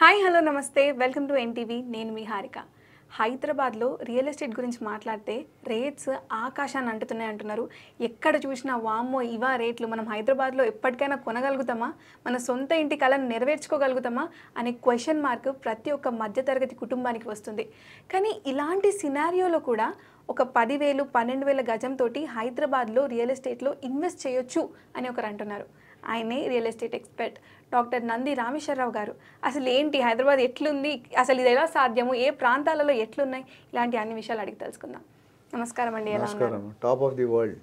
Hi hello నమస్తే welcome to NTV నేను మీ హారిక. హైదరాబాద్లో రియల్ ఎస్టేట్ గురించి మాట్లాడితే రేట్స్ ఆకాశాన్ని అంటుతున్నాయి అంటున్నారు. ఎక్కడ చూసినా వామ్మో ఇవా రేట్లు, మనం హైదరాబాద్లో ఎప్పటికైనా కొనగలుగుతామా, మన సొంత ఇంటి కలను నెరవేర్చుకోగలుగుతామా అనే క్వశ్చన్ మార్క్ ప్రతి ఒక్క మధ్యతరగతి కుటుంబానికి వస్తుంది. కానీ ఇలాంటి సినారియోలో కూడా ఒక 10,000 12,000 గజంతో హైదరాబాద్లో రియల్ ఎస్టేట్లో ఇన్వెస్ట్ చేయొచ్చు అని ఒకరు అంటున్నారు. ఆయనే real estate expert doctor Nandi Rameshwar Rao గారు. అసలు ఏంటి హైదరాబాద్ ఎట్లుంది, అసలు ఇది ఎలా సాధ్యము, ఏ ప్రాంతాలలో ఎట్లున్నాయి, ఇలాంటి అన్ని విషయాలు అడిగి తెలుసుకుందాం. నమస్కారం అండి, ఎలా ఉన్నారు? Top of the world.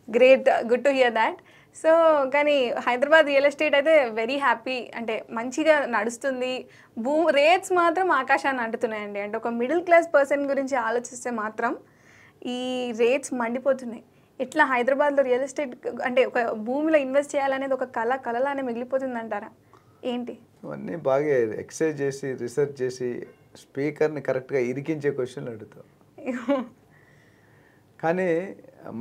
Great, good to hear that. So కానీ హైదరాబాద్ రియల్ ఎస్టేట్ అయితే వెరీ హ్యాపీ, అంటే మంచిగా నడుస్తుంది. రేట్స్ మాత్రం ఆకాశాన్ని అంటున్నాయండి. అంటే ఒక మిడిల్ క్లాస్ పర్సన్ గురించి ఆలోచిస్తే మాత్రం ఈ రేట్స్ మండిపోతున్నాయి. ఎట్లా హైదరాబాద్లో రియల్ ఎస్టేట్ అంటే ఒక భూమిలో ఇన్వెస్ట్ చేయాలనేది ఒక కళలానే మిగిలిపోతుంది అంటారా ఏంటి? ఇవన్నీ బాగా ఎక్సర్సైజ్ చేసి రీసెర్చ్ చేసి స్పీకర్ని కరెక్ట్గా ఇరికించే క్వశ్చన్లు అడుగుతాం. కానీ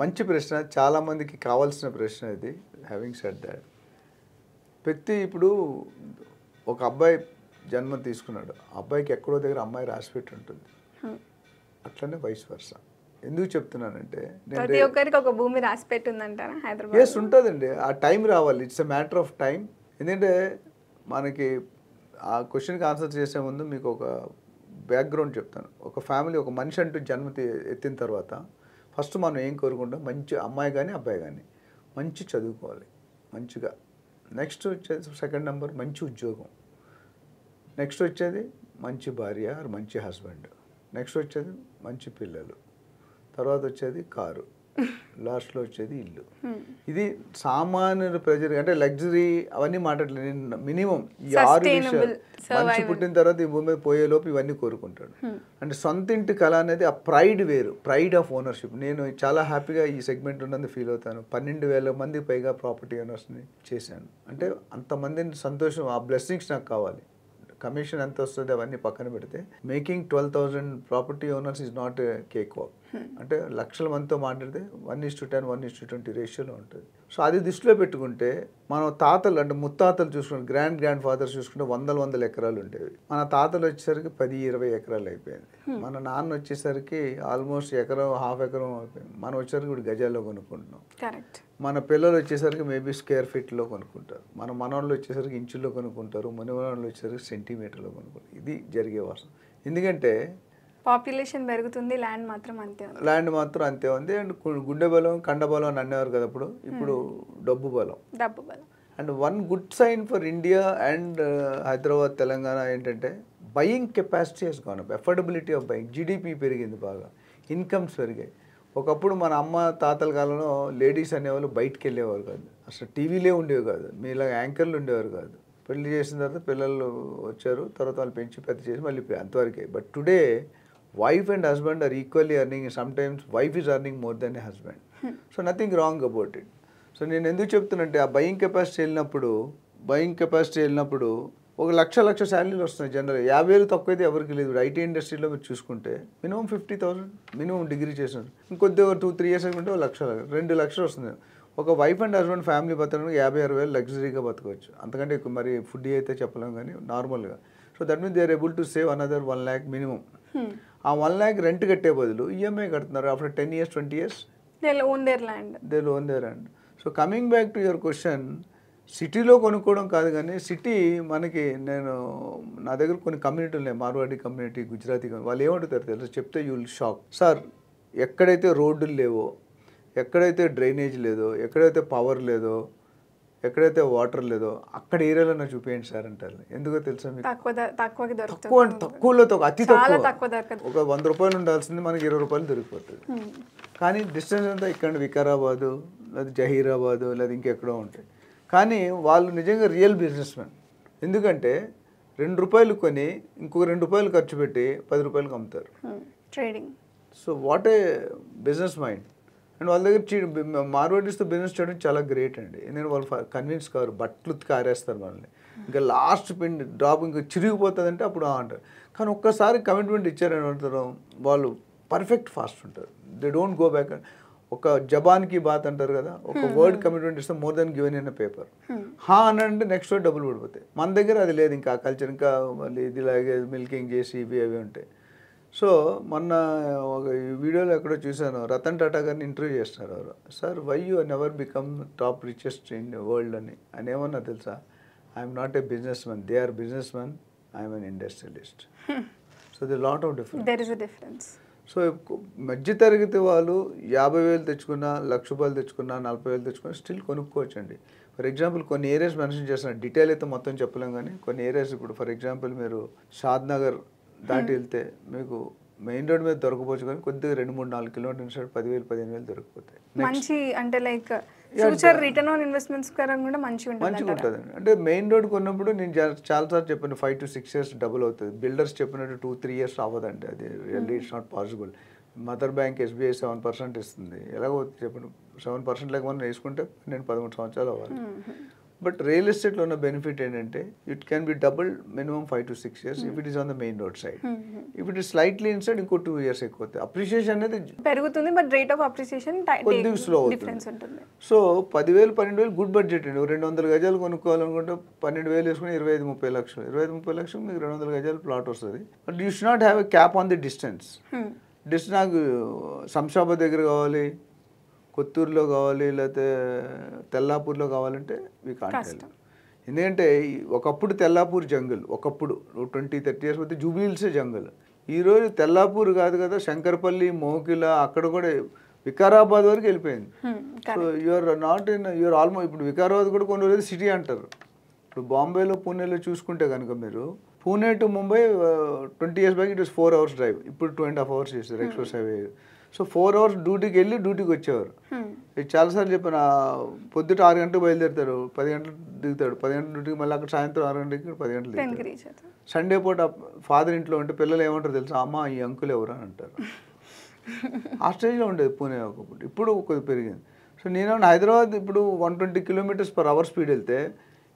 మంచి ప్రశ్న, చాలామందికి కావాల్సిన ప్రశ్న ఇది. హ్యావింగ్ సెడ్ దాట్, వ్యక్తి ఇప్పుడు ఒక అబ్బాయి జన్మ తీసుకున్నాడు, అబ్బాయికి ఎక్కడో దగ్గర అమ్మాయి రాసిపెట్టి ఉంటుంది. అట్లనే వైస్ వర్సా. ఎందుకు చెప్తున్నానంటే ప్రతి ఒక్కరికి ఒక భూమి రాసి పెట్టిందంటారా హైదరాబాద్? ఎస్, ఉంటుందండి. ఆ టైం రావాలి. It's a matter of time. ఎందుకంటే మనకి ఆ క్వశ్చన్కి ఆన్సర్ చేసే ముందు మీకు ఒక బ్యాక్గ్రౌండ్ చెప్తాను. ఒక ఫ్యామిలీ, ఒక మనిషి అంటూ ఎత్తిన తర్వాత ఫస్ట్ మనం ఏం కోరుకుంటాం? మంచి అమ్మాయి కానీ అబ్బాయి కానీ మంచి చదువుకోవాలి మంచిగా. నెక్స్ట్ వచ్చేది సెకండ్ నెంబర్ మంచి ఉద్యోగం. నెక్స్ట్ వచ్చేది మంచి భార్య, మంచి హస్బెండ్. నెక్స్ట్ వచ్చేది మంచి పిల్లలు. తర్వాత వచ్చేది కారు. లాస్ట్లో వచ్చేది ఇల్లు. ఇది సామాన్యుల ప్రజలు అంటే లగ్జరీ అవన్నీ మాట్లాడలేదు. మినిమం ఈ 6 విషయాలు మనిషి పుట్టిన తర్వాత ఈ భూమి మీద పోయేలోపు ఇవన్నీ కోరుకుంటాడు. అంటే సొంత ఇంటి కళ అనేది ఆ ప్రైడ్ వేరు, ప్రైడ్ ఆఫ్ ఓనర్షిప్. నేను చాలా హ్యాపీగా ఈ సెగ్మెంట్ ఉన్నందుకు ఫీల్ అవుతాను. 12,000 మంది పైగా ప్రాపర్టీ ఓనర్స్ని చేశాను. అంటే అంతమందిని సంతోషం, ఆ బ్లెస్సింగ్స్ నాకు కావాలి. కమిషన్ ఎంత వస్తుంది అవన్నీ పక్కన పెడితే making 12,000 property owners is not cake walk. అంటే లక్షల మందితో మాట్లాడితే 1:10 1:20 రేషియోలో ఉంటుంది. సో అది దృష్టిలో పెట్టుకుంటే మనం తాతలు అంటే ముత్తాతలు చూసుకుంటే గ్రాండ్ ఫాదర్స్ చూసుకుంటే వందల ఎకరాలు ఉండేవి. మన తాతలు వచ్చేసరికి 10-20 ఎకరాలు అయిపోయింది. మన నాన్న వచ్చేసరికి ఆల్మోస్ట్ ఎకరం హాఫ్ ఎకరం అయిపోయింది. మనం వచ్చేసరికి ఇప్పుడు గజాల్లో కొనుక్కుంటున్నాం. కరెక్ట్. మన పిల్లలు వచ్చేసరికి మేబీ స్క్వేర్ ఫీట్లో కొనుక్కుంటారు. మన మనవాళ్ళు వచ్చేసరికి ఇంచుల్లో కొనుక్కుంటారు. మనవాళ్ళు వచ్చేసరికి సెంటీమీటర్లో కొనుక్కుంటారు. ఇది జరిగే వర్షం. ఎందుకంటే పాపులేషన్ పెరుగుతుంది, ల్యాండ్ మాత్రం అంతే ఉంది. అండ్ గుండె బలం కండ బలం అని అనేవారు కదా అప్పుడు. ఇప్పుడు డబ్బు బలం. And one good sign for India and Hyderabad Telangana ఏంటంటే buying capacity has gone up. Affordability of buying, GDP పెరిగింది బాగా, ఇన్కమ్స్ పెరిగాయి. ఒకప్పుడు మన అమ్మ తాతల కాలంలో లేడీస్ అనేవాళ్ళు బయటికి వెళ్ళేవారు కాదు, అసలు టీవీలే ఉండేవి కాదు, మీలా యాంకర్లు ఉండేవారు కాదు. పెళ్లి చేసిన తర్వాత పిల్లలు వచ్చారు, తర్వాత వాళ్ళు పెంచి పెద్ద చేసి మళ్ళీ అంతవరకే. But today wife and husband are equally earning. Sometimes wife is earning more than a husband. So nothing wrong about it. So నేను ఎందుకు చెప్తున్నంటే ఆ బయింగ్ కెపాసిటీ వెళ్ళినప్పుడు ఒక లక్ష శాలరీలు వస్తున్నాయి. జనరల్ 50,000 తక్కువ అయితే ఎవరికి లేదు. ఐటీ ఇండస్ట్రీలో మీరు చూసుకుంటే మినిమం 50,000 మినిమం డిగ్రీ చేసినారు. ఇంకొద్ది 2-3 ఇయర్స్ అనుకుంటే 2 లక్షలు వస్తుంది. ఒక వైఫ్ అండ్ హస్బెండ్ ఫ్యామిలీ బతకడానికి 50-60,000 లగ్జరీగా బతకవచ్చు. అంతకంటే మరి ఫుడ్ అయితే చెప్పలేము కానీ నార్మల్గా. So that means they are able to save another 1 lakh minimum. ఆ 1 lakh రెంట్ కట్టే బదులు ఈఎంఐ కడుతున్నారు. After 10 years 20 years they'll own their land. So coming back to your question, సిటీలో కొనుక్కోవడం కాదు కానీ సిటీ మనకి, నా దగ్గర కొన్ని కమ్యూనిటీలు ఉన్నాయి, మార్వాడి కమ్యూనిటీ, గుజరాతీ కమ్యూనిటీ. వాళ్ళు ఏమంటారు తెలుసు, చెప్తే యూ విల్ షాక్. సార్ ఎక్కడైతే రోడ్డులు లేవో, ఎక్కడైతే డ్రైనేజ్ లేదో, ఎక్కడైతే పవర్ లేదో, ఎక్కడైతే వాటర్ లేదో అక్కడ ఏరియాలో నాకు చూపించండి సార్ అంటారు. ఎందుకో తెలుసా మీకు? తక్కువలో అతి తక్కువ. ఒక 100 రూపాయలు ఉండాల్సింది మనకి 20 రూపాయలు దొరికిపోతుంది. కానీ డిస్టెన్స్ అంతా ఇక్కడ వికారాబాదు లేదా జహీరాబాదు లేదా ఇంకెక్కడో ఉంటాయి. కానీ వాళ్ళు నిజంగా రియల్ బిజినెస్ మ్యాన్. ఎందుకంటే 2 రూపాయలు కొని ఇంకొక 2 రూపాయలు ఖర్చు పెట్టి 10 రూపాయలకు అమ్ముతారు. Trading. So what a business mind. And వాళ్ళ దగ్గర మార్వాడీస్తో బిజినెస్ చేయడం చాలా గ్రేట్ అండి. ఎందుకంటే వాళ్ళు కన్విన్స్ కారు, బట్టలు కారేస్తారు మనల్ని. ఇంకా లాస్ట్ పిన్ డ్రాప్ ఇంకా చిరిగిపోతుందంటే అప్పుడు అంటారు. కానీ ఒక్కసారి కమిట్మెంట్ ఇచ్చారని అంటారు, వాళ్ళు పర్ఫెక్ట్ ఫాస్ట్ ఉంటారు. They don't go back. ఒక జబాన్కి బాత్ అంటారు కదా, ఒక వర్డ్ కమిట్మెంట్ ఇస్తే more than given in paper. హా అని అంటే నెక్స్ట్ డబ్బులు పడిపోతాయి. మన దగ్గర అది లేదు, ఇంకా కల్చర్, ఇంకా మళ్ళీ ఇదిలాగే మిల్కింగ్ చేసి ఇవి అవి ఉంటాయి. సో మొన్న ఒక వీడియోలో ఎక్కడో చూశాను, రతన్ టాటా గారిని ఇంటర్వ్యూ చేస్తున్నారు ఎవరు. Sir why you never become top richest in world అని. ఆయన ఏమన్నా తెలుసా, I'm not a business man, they are business man, I'm an industrialist. So they lot of difference. సో మధ్యతరగతి వాళ్ళు 50,000 తెచ్చుకున్నా, 1,00,000 రూపాయలు తెచ్చుకున్నా, 40,000 తెచ్చుకున్నా స్టిల్ కొనుక్కోవచ్చండి. ఫర్ ఎగ్జాంపుల్ కొన్ని ఏరియాస్ మెన్షన్ చేస్తున్నారు, డీటెయిల్ అయితే మొత్తం చెప్పలేం, కానీ కొన్ని ఏరియాస్ ఇప్పుడు ఫర్ ఎగ్జాంపుల్ మీరు షాద్ నగర్ దాటి వెళ్తే మీకు మెయిన్ రోడ్ మీద దొరకపోవచ్చు, కానీ కొద్దిగా 2-3-4 కిలోమీటర్స్ 10,000-15,000 దొరికిపోతాయి. మంచి అంటే like future return on investments కూడా మంచిగా ఉంటుంది. అంటే మెయిన్ రోడ్ కొన్నప్పుడు నేను చాలాసార్లు చెప్పాను 5 to 6 years డబుల్ అవుతుంది. బిల్డర్స్ చెప్పినట్టు 2-3 years అవ్వదండి, అది really it's not possible. Mother bank SBI 7% ఇస్తుంది, ఎలాగో చెప్పండి 7% లేకపోతే వేసుకుంటే 12-13 సంవత్సరాలు అవ్వాలి. బట్ రియల్ ఎస్టేట్లో ఉన్న బెనిఫిట్ ఏంటంటే it can be double minimum 5 to 6 years if it is on the main road side. If it is slightly inside ఇంకో 2 years ఎక్కువ అవుతుంది. అప్రిషియేషన్ అనేది పెరుగుతుంది, బట్ రేట్ ఆఫ్ అప్రిషియేషన్ కొద్దిగా స్లో అవుతుంది. సో 10,000-12,000 గుడ్ బడ్జెట్ అండి. 200 గజాలు కొనుక్కోవాలనుకుంటే 12,000 వేసుకుని 25-30 లక్షలు, 25-30 లక్షలు మీకు 200 గజాలు ప్లాట్ వస్తుంది. But you should not have a cap on the distance. నాకు శంషాబాద్ దగ్గర కావాలి, కొత్తూరులో కావాలి, లేకపోతే తెల్లాపూర్లో కావాలంటే వీ కాంట్ టెల్. ఎందుకంటే ఒకప్పుడు తెల్లాపూర్ జంగల్, ఒకప్పుడు 20-30 years పోతే జూబ్లీహిల్సే జంగల్. ఈరోజు తెల్లాపూర్ కాదు కదా, శంకర్పల్లి, మోకిల, అక్కడ కూడా వికారాబాద్ వరకు వెళ్ళిపోయింది. So you're not in you're almost, ఇప్పుడు వికారాబాద్ కూడా కొన్ని రోజులు సిటీ అంటారు. ఇప్పుడు బాంబేలో, పూణేలో చూసుకుంటే కనుక మీరు Pune to Mumbai 20 years back it was 4 hours drive, ఇప్పుడు 2.5 hours చేస్తారు ఎక్స్ప్రెస్ హైవే. సో 4 hours డ్యూటీకి వెళ్ళి డ్యూటీకి వచ్చేవారు. చాలాసార్లు చెప్పాను, పొద్దుట 6 గంటలకు బయలుదేరుతారు, 10 గంటలకు దిగుతాడు, 10 గంటల డ్యూటీకి మళ్ళీ అక్కడ సాయంత్రం 6 గంటలకి 10 గంటలు దిగుతాడు. సండే పూట ఫాదర్ ఇంట్లో ఉంటే పిల్లలు ఏమంటారు తెలుసా, అమ్మ ఈ అంకుల్ ఎవరు అని అంటారు. ఆ స్టేజ్లో ఉండేది పూణే ఒకప్పుడు, ఇప్పుడు కొద్దిగా పెరిగింది. సో నేను హైదరాబాద్ ఇప్పుడు 120 km/h స్పీడ్ వెళ్తే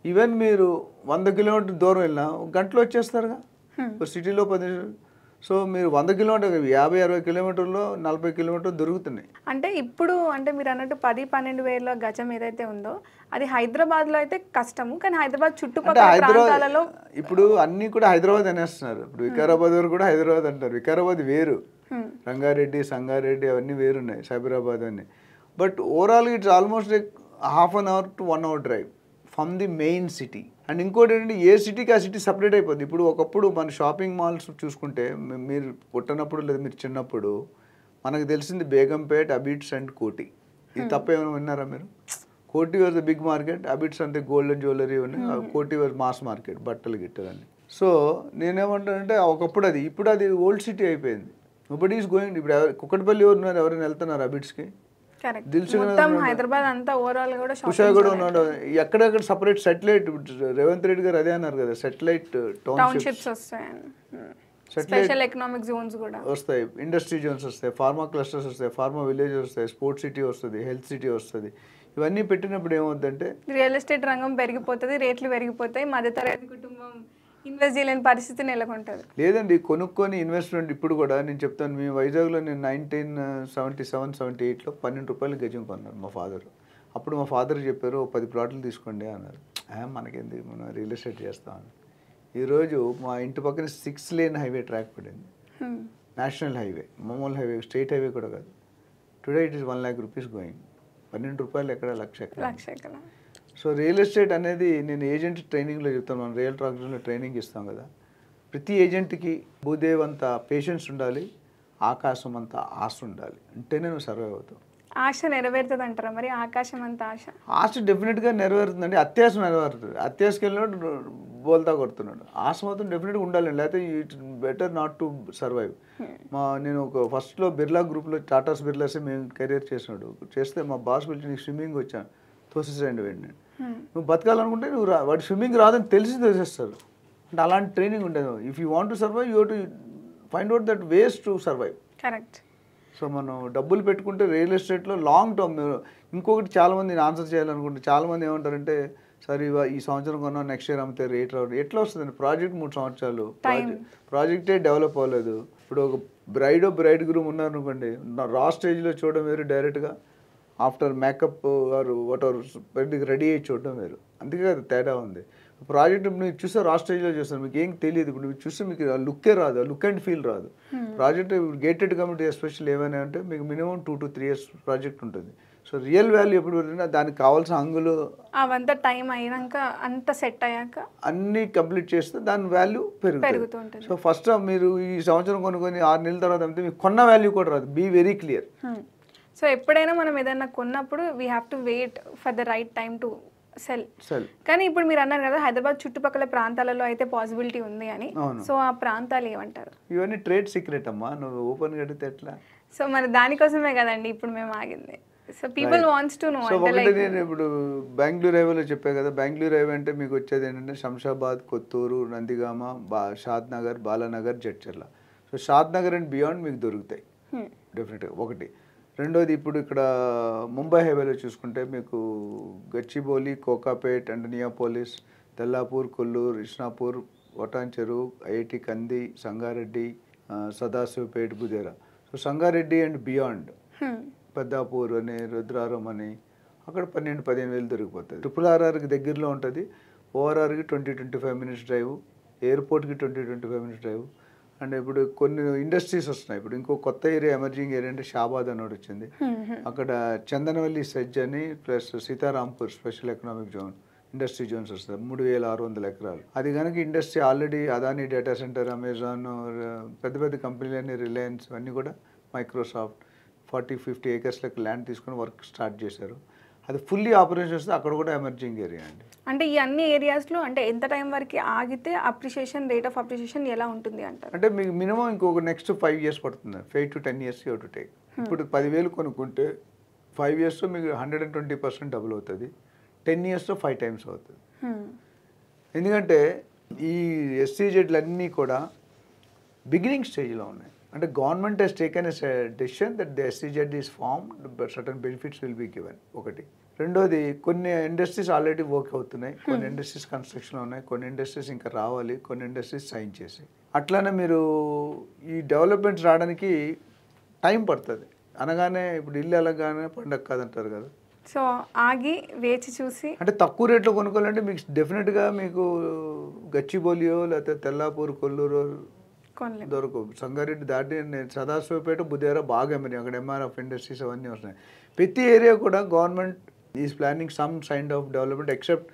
ఈవెన్ మీరు 100 kilometers దూరం వెళ్ళినా ఒక గంటలో వచ్చేస్తారుగా సిటీలో 10. సో మీరు 100 kilometers 50-60 kilometersలో 40 kilometers దొరుకుతున్నాయి. అంటే ఇప్పుడు అంటే మీరు అన్నట్టు 10-12 వేల గజం ఏదైతే ఉందో అది హైదరాబాద్లో అయితే కష్టము, కానీ హైదరాబాద్ చుట్టుపక్కల ప్రాంతాలలో ఇప్పుడు అన్నీ కూడా హైదరాబాద్ అనేస్తున్నారు. ఇప్పుడు వికారాబాద్ వరకు కూడా హైదరాబాద్ అంటారు. వికారాబాద్ వేరు, రంగారెడ్డి, సంగారెడ్డి అవన్నీ వేరున్నాయి, సైబరాబాద్ అన్నీ. But overall it's almost like 1/2 hour to 1 hour drive from the main city. And ఇంకోటి ఏంటంటే ఏ సిటీకి ఆ సిటీ సపరేట్ అయిపోద్ది. ఇప్పుడు ఒకప్పుడు మన షాపింగ్ మాల్స్ చూసుకుంటే మీరు పుట్టినప్పుడు లేదా మీరు చిన్నప్పుడు మనకు తెలిసింది బేగంపేట్, అబిడ్స్ అండ్ కోటి. ఇది తప్ప ఏమైనా విన్నారా మీరు? Koti was the big market, Abids అంటే గోల్డ్ అండ్ జ్యువెలరీ ఉన్నాయి, కోటి వాజ్ మాస్ మార్కెట్, బట్టలు గిట్టలని. సో నేనేమంటానంటే ఒకప్పుడు అది, ఇప్పుడు అది ఓల్డ్ సిటీ అయిపోయింది. Nobody is going. ఇప్పుడు కుక్కటిపల్లి ఉన్నారు, ఎవరైనా వెళ్తున్నారు అబిడ్స్కి? హైదరాబాద్ అంతా ఓవరాల్ కూడా కుషా కూడా ఉన్నాడు. ఎక్కడెక్కడ సపరేట్ సెటిలైట్, రేవంత్ రెడ్డి గారు అదే అన్నారు కదా, సెటిలైట్ టౌన్షిప్స్ వస్తాయి, స్పెషల్ ఎకనామిక్ జోన్స్ కూడా వస్తాయి, ఇండస్ట్రీ జోన్స్ వస్తాయి, ఫార్మా క్లస్టర్స్ వస్తాయి, ఫార్మా విలేజెస్ వస్తాయి, స్పోర్ట్స్ సిటీ వస్తుంది, హెల్త్ సిటీ వస్తుంది. ఇవన్నీ పెట్టినప్పుడు ఏమవుతుందంటే రియల్ ఎస్టేట్ రంగం పెరిగిపోతుంది, రేట్లు పెరిగిపోతాయి, మధ్యతరగతి కుటుంబం ఇన్వెస్ట్ చేయలేని పరిస్థితి నెలకొంటుంది. లేదండి, కొనుక్కొని ఇన్వెస్ట్మెంట్ ఇప్పుడు కూడా నేను చెప్తాను. మీ వైజాగ్లో నేను 1977-78లో 12 రూపాయలు గజం కొన్నాను మా ఫాదర్. అప్పుడు మా ఫాదర్ చెప్పారు 10 ప్లాట్లు తీసుకోండి అన్నారు. మనకేంది, మనం రియల్ ఎస్టేట్ చేస్తామని. ఈరోజు మా ఇంటి పక్కన 6 lane హైవే ట్రాక్ పడింది, నేషనల్ హైవే, మామూలు హైవే, స్టేట్ హైవే కూడా కాదు. Today it is 1 lakh rupees going. 12 రూపాయలు ఎక్కడ, లక్ష ఎక్కడ. సో రియల్ ఎస్టేట్ అనేది నేను ఏజెంట్ ట్రైనింగ్లో చెప్తాను, మనం రియల్ ట్రాక్టర్లో ట్రైనింగ్ ఇస్తాం కదా. ప్రతి ఏజెంట్కి భూదేవ్ అంత పేషెన్స్ ఉండాలి, ఆకాశం అంత ఆశ ఉండాలి, అంటేనే నువ్వు సర్వైవ్ అవుతావు. ఆశ నెరవేరుతుంది అంటారా మరి? ఆకాశం అంత ఆశ డెఫినెట్గా నెరవేరుతుందండి. అత్యాశ నెరవేరుతుంది. అత్యాశకి వెళ్ళినట్టు బోల్తా కొడుతున్నాడు. ఆశ మాత్రం డెఫినెట్గా ఉండాలండి, లేకపోతే it's better not to survive. నేను ఒక ఫస్ట్లో బిర్లా గ్రూప్లో టాటాస్ బిర్లాసే మేము కెరీర్ చేసినాడు. చేస్తే మా బాస్ పిలిచి నీకు స్విమ్మింగ్ వచ్చాను, తోసేసేయండి వెంటనే. నువ్వు బతకాలనుకుంటే నువ్వు వాడు స్విమ్మింగ్ రాదని తెలిసి తోసేస్తారు. అంటే అలాంటి ట్రైనింగ్ ఉంటుంది. If you want to survive you to find out that ways to survive. Correct. So మనం డబ్బులు పెట్టుకుంటే రియల్ ఎస్టేట్లో లాంగ్ టర్మ్. ఇంకొకటి చాలామంది నేను ఆన్సర్ చేయాలనుకుంటే చాలామంది ఏమంటారంటే సరే ఈ సంవత్సరం కొన్నా నెక్స్ట్ ఇయర్ అమ్మితే రేట్ రావడం ఎట్లా వస్తుందండి? ప్రాజెక్ట్ 3 సంవత్సరాలు, ప్రాజెక్టే డెవలప్ అవ్వలేదు. ఇప్పుడు ఒక బ్రైడ్ గ్రూమ్ ఉన్నారనుకోండి, రా స్టేజ్లో చూడడం వేరు, డైరెక్ట్గా after makeup or whatever ready అయ్యి చూడడం వేరు. అందుకే కదా తేడా ఉంది. ప్రాజెక్ట్ మీరు చూసారు ఆస్ట్రేలియాలో చూస్తారు, మీకు ఏం తెలియదు. ఇప్పుడు మీరు చూస్తే మీకు లుక్కే రాదు, లుక్ అండ్ ఫీల్ రాదు. ప్రాజెక్ట్ గేటెడ్ కమ్యూనిటీ ఎస్పెషల్ ఏమైనా అంటే మీకు మినిమం 2 to 3 years ప్రాజెక్ట్ ఉంటుంది. సో రియల్ వాల్యూ ఎప్పుడు పెరిగినా దానికి కావాల్సిన అంగులు అవంతా టైం అయినాక అంత సెట్ అయ్యాక అన్నీ కంప్లీట్ చేస్తే దాని వాల్యూ పెరుగుతుంది. సో ఫస్ట్ మీరు ఈ సంవత్సరం కొనుక్కొని 6 నెలల తర్వాత అంటే మీకు కొన్న వాల్యూ కూడా రాదు. Be very clear. సో ఎప్పుడైనా మనం ఏదైనా కొన్నప్పుడు we have to wait for the right time to sell. కానీ ఇప్పుడు మీరు అన్నారు కదా హైదరాబాద్ చుట్టుపక్కల ప్రాంతాలలో అయితే పాసిబిలిటీ ఉంది అని. సో ఆ ప్రాంతాలు ఏమంటారు? ఇవన్నీ ట్రేడ్ సీక్రెట్ అమ్మా, నువ్వు ఓపెన్ కడితే ఎట్లా? సో మరి దానికోసమే కదండి ఇప్పుడు మేము ఆగింది. So people wants to know. So ఒకటి నేను ఇప్పుడు బెంగళూరు హైవేలో చెప్పా కదా, బెంగళూరు హైవే అంటే మీకు వచ్చేది ఏంటంటే Shamshabad, Kothur, Nandigama, Shadnagar, Balanagar, Jadcherla. So Shadnagar and beyond మీకు దొరుకుతాయి డెఫినెట్గా ఒకటి. రెండోది ఇప్పుడు ఇక్కడ ముంబై హైవేలో చూసుకుంటే మీకు Gachibowli, Kokapet and Neopolis, Tellapur, Kollur, Isnapur, Patancheru, IIT Kandi, Sangareddy, Sadashivpet, Budhera. So Sangareddy and beyond Peddapur అని, రుద్రారం అని అక్కడ 12-15 వేలు దొరికిపోతుంది. RRRకి దగ్గరలో ఉంటుంది. ORRకి 20-25 minutes డ్రైవ్, ఎయిర్పోర్ట్కి 20-25 minutes డ్రైవ్. అండ్ ఇప్పుడు కొన్ని ఇండస్ట్రీస్ వస్తున్నాయి. ఇప్పుడు ఇంకో కొత్త ఏరియా, ఎమర్జింగ్ ఏరియా అంటే షాబాద్ అని వచ్చింది. అక్కడ చందనవల్లి సెజ్ అని plus Sitarampur special economic zone, industry zones వస్తుంది. 3600 ఎకరాలు. అది కనుక industry already Adani data center, Amazon, పెద్ద పెద్ద కంపెనీలన్నీ, రిలయన్స్ అన్నీ కూడా, మైక్రోసాఫ్ట్ 40-50 acres ల్యాండ్ తీసుకొని వర్క్ స్టార్ట్ చేశారు. అది ఫుల్లీ ఆపరేషన్ వస్తే అక్కడ కూడా ఎమర్జింగ్ ఏరియా అండి. అంటే ఈ అన్ని ఏరియాస్లో అంటే ఎంత టైం వరకు ఆగితే అప్రిషియేషన్, రేట్ ఆఫ్ అప్రిషియేషన్ ఎలా ఉంటుంది అంటారు? అంటే మీకు మినిమం ఇంకొక నెక్స్ట్ 5 years పడుతుంది. 5 to 10 years you to take. ఇప్పుడు 10,000 కొనుక్కుంటే 5 yearsలో మీకు 120% డబుల్ అవుతుంది. 10 yearsలో 5 times అవుతుంది. ఎందుకంటే ఈ SEZలు అన్నీ కూడా బిగినింగ్ స్టేజ్లో ఉన్నాయి. అంటే government has taken a decision that the SEZ is formed but certain benefits will be given ఒకటి. రెండోది కొన్ని ఇండస్ట్రీస్ ఆల్రెడీ వర్క్ అవుతున్నాయి, కొన్ని ఇండస్ట్రీస్ కన్స్ట్రక్షన్లో ఉన్నాయి, కొన్ని ఇండస్ట్రీస్ ఇంకా రావాలి, కొన్ని ఇండస్ట్రీస్ సైన్ చేసి. అట్లానే మీరు ఈ డెవలప్మెంట్స్ రావడానికి టైం పడుతుంది. అనగానే ఇప్పుడు ఇల్లు అనగానే పండగ కాదంటారు కదా. సో ఆగి వేచి చూసి అంటే తక్కువ రేట్లో కొనుక్కోవాలంటే మీకు డెఫినెట్గా మీకు గచ్చిబౌలియో లేకపోతే తెల్లాపూర్, కొల్లూరు దొరకవు. సంగారెడ్డి దాటి సదాశివపేట, బుదేరా బాగా ఎమర్జింగ్, అక్కడ MRF ఇండస్ట్రీస్ అవన్నీ వస్తున్నాయి. ప్రతి ఏరియా కూడా government is planning some kind of development. Except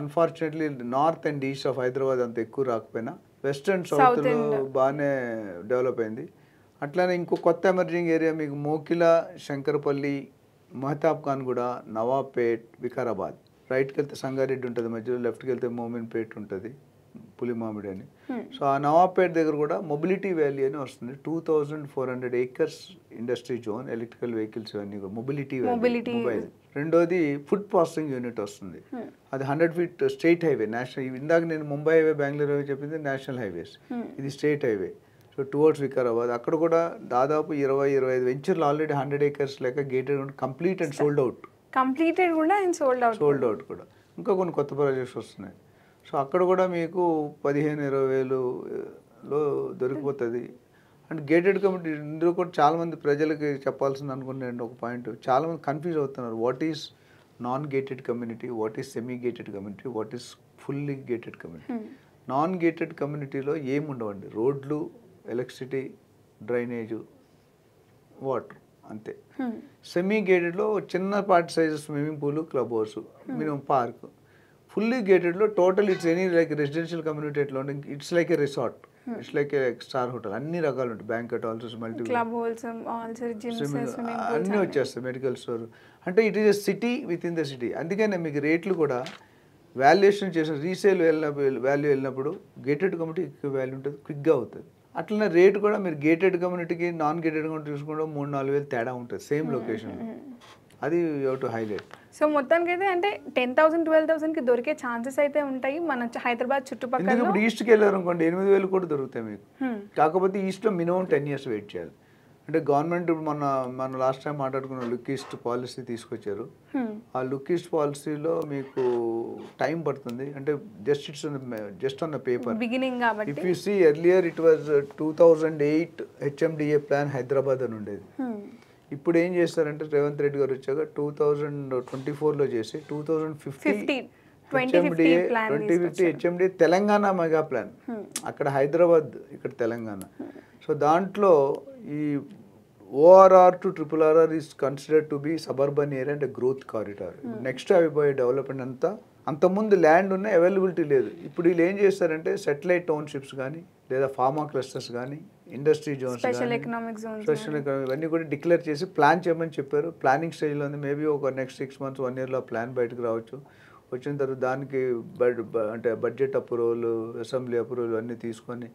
unfortunately north and east of Hyderabad అంత ఎక్కువ రాకపోయినా వెస్ట్ అండ్ సౌత్లో బాగానే డెవలప్ అయింది. అట్లానే ఇంకో కొత్త ఎమర్జింగ్ ఏరియా మీకు మోకిలా, శంకరపల్లి, మహతాబ్ ఖాన్ కూడా, నవాబ్పేట్, వికారాబాద్. రైట్కి వెళ్తే సంగారెడ్డి ఉంటుంది, మధ్యలో లెఫ్ట్కి వెళ్తే మోమిన్పేట్ ఉంటుంది, పులిమామిడి అని. సో ఆ నవాబ్పేట్ దగ్గర కూడా మొబిలిటీ వ్యాలీ అని వస్తుంది. 2400 acres industry zone, electrical vehicles ఇవన్నీ కూడా మొబిలిటీ మొబైల్. రెండోది ఫుడ్ ప్రాసెసింగ్ యూనిట్ వస్తుంది. అది 100 feet స్టేట్ హైవే, నేషనల్. ఇందాక నేను ముంబై హైవే, బెంగళూరు హైవే చెప్పింది నేషనల్ హైవేస్, ఇది state highway. So towards Vikarabad అక్కడ కూడా దాదాపు 20-25 వెంచర్లు ఆల్రెడీ 100 acres లేక gated complete and sold out. Completed కూడా అండ్ సోల్డ్ అవుట్ కూడా. ఇంకా కొన్ని కొత్త ప్రాజెక్ట్స్ వస్తున్నాయి. సో అక్కడ కూడా మీకు 15-20 వేలులో దొరికిపోతుంది. అండ్ గేటెడ్ కమ్యూనిటీ ఇందులో కూడా చాలామంది ప్రజలకి చెప్పాల్సింది అనుకుంటే ఒక పాయింట్, చాలామంది కన్ఫ్యూజ్ అవుతున్నారు. What is non gated community, what is semi gated community, what is fully gated community. Non gated కమ్యూనిటీలో ఏముండవండి, రోడ్లు, ఎలక్ట్రిసిటీ, డ్రైనేజు, వాటర్ అంతే. సెమీ గేటెడ్లో చిన్నపాటి size swimming pool, club house, minimum park. Fully గేటెడ్లో total it's any like residential community ఎట్లా ఉంటుంది, it's like a resort, it's like a star hotel, అన్ని రకాలు ఉంటాయి. బ్యాంకెట్ హాల్స్, మల్టీ అన్నీ వచ్చేస్తాయి, మెడికల్ స్టోర్. అంటే it is a city with in the city. అందుకనే మీకు రేట్లు కూడా వాల్యుయేషన్ చేసిన రీసేల్ వాల్యూ వెళ్ళినప్పుడు గేటెడ్ కమ్యూనిటీకి వాల్యూ ఉంటుంది, క్విక్గా అవుతుంది. అట్లనే రేట్ కూడా మీరు గేటెడ్ కమ్యూనిటీకి నాన్ గేటెడ్ కమ్యూనిటీ చూసుకుంటే 3-4 వేలు తేడా ఉంటుంది సేమ్ లొకేషన్లో. అది యూ టు హైలైట్. సో మొత్తానికి అయితే అంటే 10,000-12,000కి దొరికే ఛాన్సెస్ అయితే ఉంటాయి మన హైదరాబాద్ చుట్టుపక్కల. ఇప్పుడు ఈస్ట్కి వెళ్ళారు అనుకోండి 8,000 కూడా దొరుకుతాయి మీకు. కాకపోతే ఈస్ట్లో మినిమం 10 years వెయిట్ చేయాలి. అంటే గవర్నమెంట్ మన లాస్ట్ టైం మాట్లాడుకున్న లుక్ ఈస్ట్ పాలసీ తీసుకొచ్చారు. ఆ లుక్ ఈస్ట్ పాలసీలో మీకు టైం పడుతుంది. అంటే just on the paper beginning కాబట్టి. If you see earlier it was 2008 HMDA plan Hyderabad అని ఉండేది. ఇప్పుడు ఏం చేస్తారంటే రేవంత్ రెడ్డి గారు వచ్చాక 2024లో చేసి 2050 హెచ్ఎండి తెలంగాణ మెగా ప్లాన్, అక్కడ హైదరాబాద్ ఇక్కడ తెలంగాణ. సో దాంట్లో ఈ ORR to RRR is considered to be suburban area and a growth corridor. Next అయిపోయే డెవలప్మెంట్ అంతా, అంతకుముందు ల్యాండ్ ఉన్న అవైలబిలిటీ లేదు. ఇప్పుడు వీళ్ళు ఏం చేస్తారంటే సెటిలైట్ టౌన్షిప్స్ కానీ లేదా ఫార్మా క్లస్టర్స్ కానీ industry zones special economic zones ఇవన్నీ కూడా డిక్లేర్ చేసి ప్లాన్ చేయమని చెప్పారు. ప్లానింగ్ స్టేజ్లో ఉంది. మేబీ ఒక నెక్స్ట్ 6 months 1 yearలో ప్లాన్ బయటకు రావచ్చు. వచ్చిన తర్వాత దానికి అంటే బడ్జెట్ అప్రూవల్, అసెంబ్లీ అప్రూవల్ అన్నీ తీసుకొని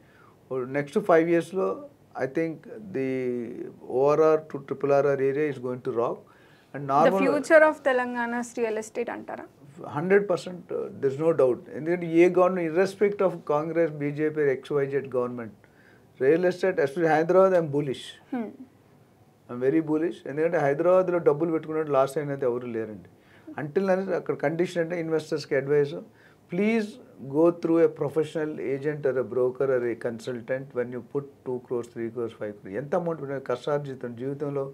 next 5 yearsలో I think the ORR to RRR area is going to rock. And normal, the future of Telangana's real estate antara 100%, there's no doubt. ఎందుకంటే ఏ government irrespective of Congress, BJP, XYZ government, real estate especially Hyderabad I'm bullish. I'm very bullish. ఎందుకంటే హైదరాబాద్లో డబ్బులు పెట్టుకున్నట్టు last అయిన అయితే ఎవరు లేరండి. అంటిల్ అనేది అక్కడ కండిషన్ అంటే ఇన్వెస్టర్స్కి advice, please go through a professional agent or a broker or a consultant when you put 2 crores, 3 crores, 5 crores. ఎంత అమౌంట్ కష్టార్జితం జీవితంలో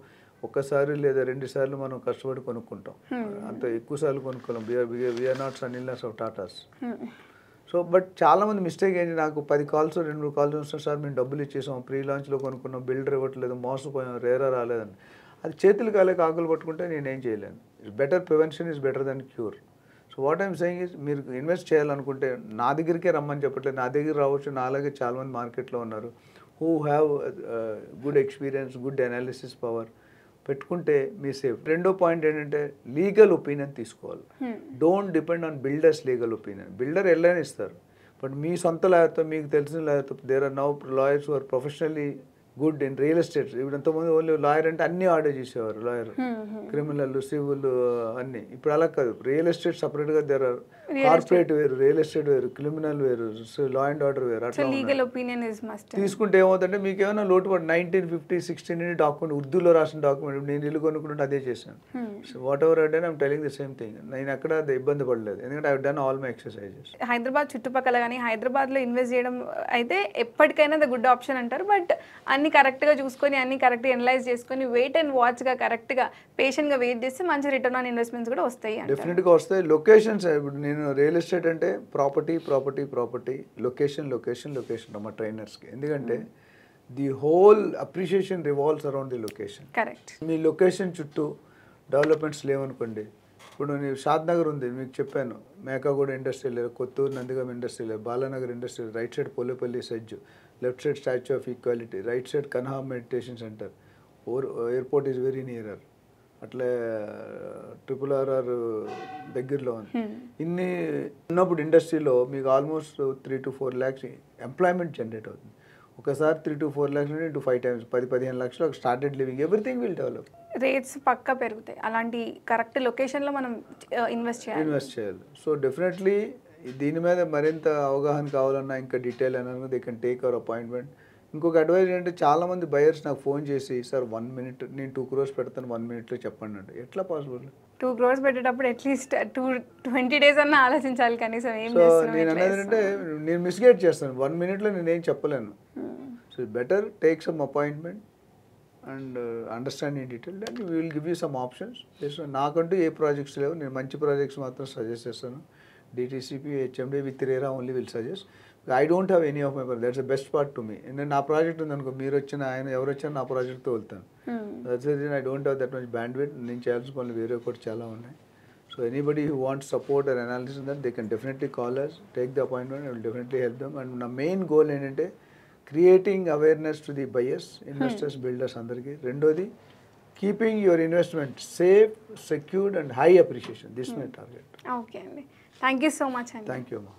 ఒక్కసారి లేదా 2 సార్లు మనం కష్టపడి కొనుక్కుంటాం. అంత ఎక్కువ సార్లు కొనుక్కోలేం. వీఆర్ నాట్ సన్-ఇన్-లాస్ ఆఫ్ టాటాస్. సో బట్ చాలామంది మిస్టేక్ ఏంటి, నాకు 10 calls 2 calls వస్తాయి, సార్ మేము డబ్బులు ఇచ్చేసాం, ప్రీ లాంచ్లో కొనుక్కున్నాం, బిల్డర్ ఇవ్వట్లేదు, మోసపోయాం, రేరా రాలేదని. అది చేతులు కాలేక ఆకులు పట్టుకుంటే నేనేం చేయలేను. It's better, prevention is better than cure. So what I'm saying is, మీరు ఇన్వెస్ట్ చేయాలనుకుంటే నా దగ్గరికే రమ్మని చెప్పట్లేదు, నా దగ్గర రావచ్చు. నాలాగే చాలామంది మార్కెట్లో ఉన్నారు who have good experience, good analysis power. పెట్టుకుంటే మీ సేఫ్. రెండో పాయింట్ ఏంటంటే లీగల్ ఒపీనియన్ తీసుకోవాలి. Don't depend on builders legal opinion. Builder ఎల్లైనా ఇస్తారు, బట్ మీ సొంత లాయర్తో, మీకు తెలిసిన లాయర్తో, there are now lawyers who are professionally good in real estate. ఇప్పుడు ఎంతమంది ఓన్లీ లాయర్ అంటే అన్ని ఆర్డర్ చేసేవారు, లాయర్, క్రిమినల్, సివిల్ అన్ని. ఇప్పుడు అలా కాదు, రియల్ ఎస్టేట్ సపరేట్గా దేర్ ఆర్, కార్పొరేట్ వేరు, రియల్ ఎస్టేట్ వేరు, క్రిమినల్ వేరు, లా అండ్ ఆర్డర్ వేరు. అట్లా లీగల్ ఒపీనియన్ ఇస్ మస్ట్. తీసుకుంటే ఏమవుతుందంటే మీకు ఏమైనా లోటుపాటు 1950-16 డాక్యుమెంట్, ఉర్దూలో రాసిన డాక్యుమెంట్, నేను ఇల్లు కొనుక్కుంటే అదే చేశాను. So what ever I done, I'm telling the same thing. నేను ఎక్కడ ఇబ్బంది పడలేదు, ఎందుకంటే I done all my exercises. Hyderabad చుట్టుపక్కల కానీ హైదరాబాద్లో ఇన్వెస్ట్ చేయడం అయితే ఎప్పటికైనా ద గుడ్ ఆప్షన్ అంటారు. బట్ అన్ని కరెక్ట్గా చూసుకొని, అన్ని కరెక్ట్గా అనలైజ్ చేసుకొని, వెయిట్ అండ్ వాచ్గా కరెక్ట్గా పేషెంట్గా వెయిట్ చేస్తే మంచి రిటర్న్ ఆన్ ఇన్వెస్ట్మెంట్స్ కూడా వస్తాయి. డెఫినెట్గా వస్తాయి. లొకేషన్స్, ఇప్పుడు నేను రియల్ ఎస్టేట్ అంటే ప్రాపర్టీ, లొకేషన్ మా ట్రైనర్స్కి. ఎందుకంటే the whole appreciation revolves around the location. Correct. మీ లొకేషన్ చుట్టూ డెవలప్మెంట్స్ లేవనుకోండి, ఇప్పుడు నేను షాద్ నగర్ ఉంది మీకు చెప్పాను, Mekaguda industrial area, Kothur Nandigam industrial area, Balanagar industrial, right side Polepally SEZ, left side statue of equality, right side Kanha meditation centre, airport is very nearer. అట్లే RRR దగ్గరలో ఉంది. ఇన్ని ఉన్నప్పుడు ఇండస్ట్రీలో మీకు almost 3 to 4 lakhs employment generate అవుతుంది. ఒకసారి 3 to 4 lakhs into 5 times 10-15 lakhs started living, everything will develop. Rates పక్కా పెరుగుతాయి. అలాంటి కరెక్ట్ లొకేషన్లో మనం ఇన్వెస్ట్ చేయాలి. సో డెఫినెట్లీ దీని మీద మరింత అవగాహన కావాలన్నా, ఇంకా డీటెయిల్ అన్నా, they can take our appointment. ఇంకొక అడ్వైజ్ ఏంటంటే చాలామంది బయర్స్ నాకు ఫోన్ చేసి, సార్ 1 minute నేను 2 crores పెడతాను, 1 minuteలో చెప్పండి అంటే. ఎట్లా పాసిబుల్? 2 crores పెట్టేటప్పుడు అట్లీస్ట్ 20 days అన్నా ఆలోచించాలి కనీసం. ఏం సో నేను అన్నది అంటే నేను మిస్గైడ్ చేస్తాను, 1 minuteలో నేనేం చెప్పలేను. So better take some appointment and understand in detail, and we will give you some options. నాకంటూ ఏ ప్రాజెక్ట్స్ లేవు, నేను మంచి ప్రాజెక్ట్స్ మాత్రం సజెస్ట్ చేస్తాను. DTCP, HMD విత్ RERA only will suggest. I don't have any of my project. That's the best part to me. నేను నా project ఉంది అనుకో, మీరు వచ్చిన ఆయన ఎవరు వచ్చినా నా ప్రాజెక్ట్తో వెళ్తాను. That's the reason I don't have that much bandwidth. నేను చేయాల్సిన పనులు వేరే కూడా చాలా ఉన్నాయి. So anybody who wants support and analysis that they can definitely call us, take the appointment, I will definitely help them. And నా main goal ఏంటంటే creating awareness to the buyers, investors, builders అందరికీ. రెండోది keeping your investment safe, secured and high appreciation. This my target. Okay అండి, thank you so much అండి. Thank you అమ్మా.